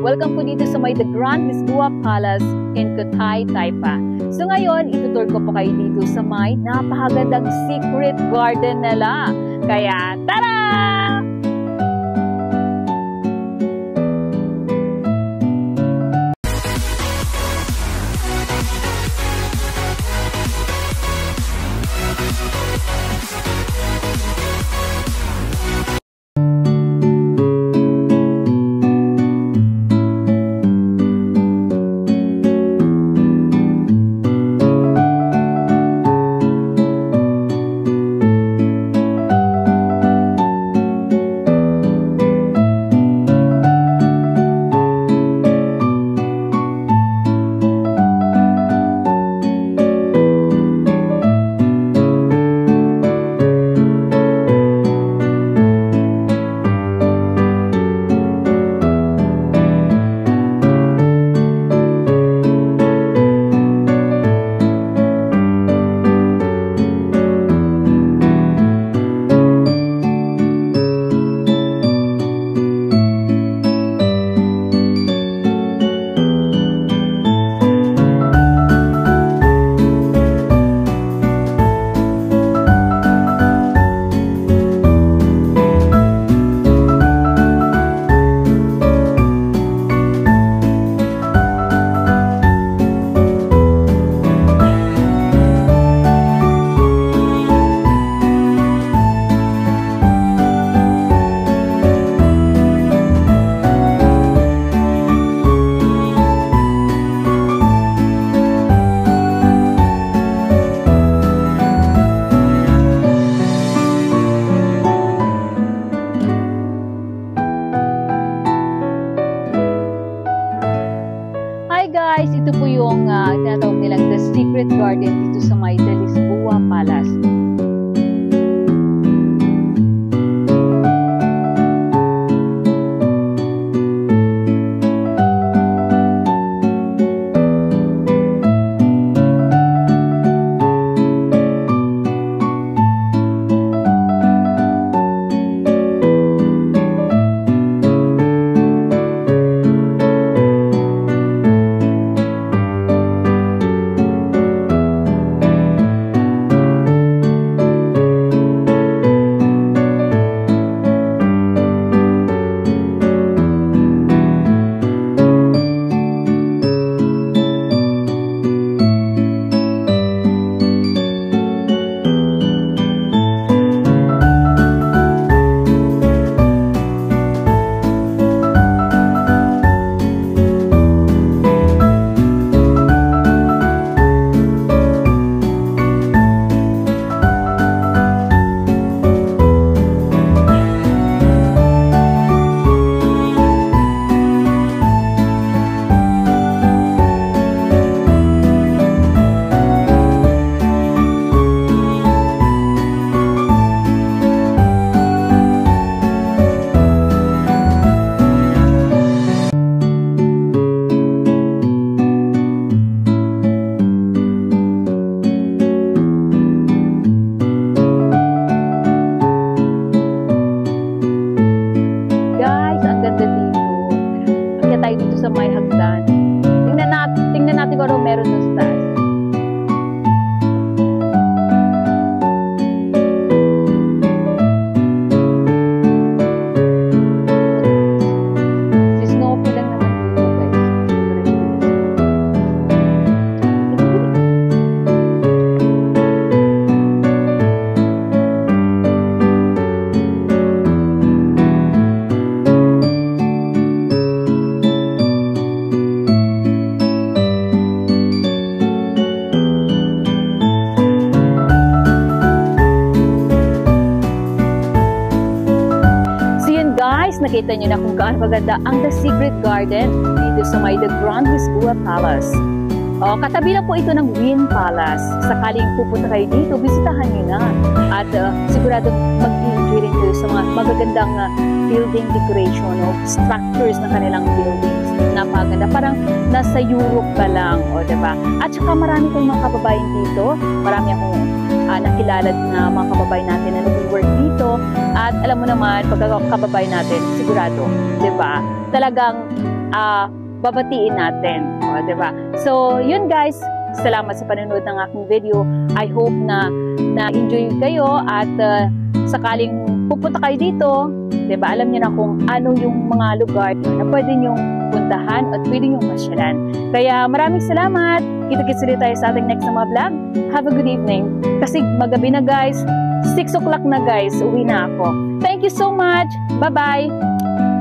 Welcome po dito sa may The Grand Lisboa Palace in Kutay, Taipa. So ngayon, itutur ko po kayo dito sa may napakagandang secret garden nila. Kaya, tara! Guys, ito po yung tinatawag nilang The Secret Garden dito sa may The Lisboa Palace. Tayo dito sa may hagdan. Tingnan natin kung ano meron sa taas. Si Snoopy lang naman dito, guys. Nakita nyo na kung gaano maganda ang The Secret Garden dito sa may The Grand Lisboa Palace. Katabi lang po ito ng Wynn Palace. Sakaling pupunta kayo dito, bisitahan nyo na. At siguradong mag-enjoy rin kayo sa mga magagandang building decoration o structures ng kanilang buildings. Napaganda. Parang nasa Europe pa lang. Diba? At saka marami kayong mga kababayan dito. Marami akong nakilala na mga kababayan natin na nag-work dito. At alam mo naman, pagkakababayan natin, sigurado, di ba? Talagang babatiin natin. O, diba? So, yun guys, salamat sa panonood ng aking video. I hope na enjoy kayo at sakaling pupunta kayo dito, diba, alam niyo na kung ano yung mga lugar na pwede niyong puntahan at pwede niyong masyalan. Kaya maraming salamat. Kita-kits ulit tayo sa ating next na mga vlog. Have a good evening. Kasi magabi na guys, 6 o'clock na guys, uwi na ako. Thank you so much. Bye-bye.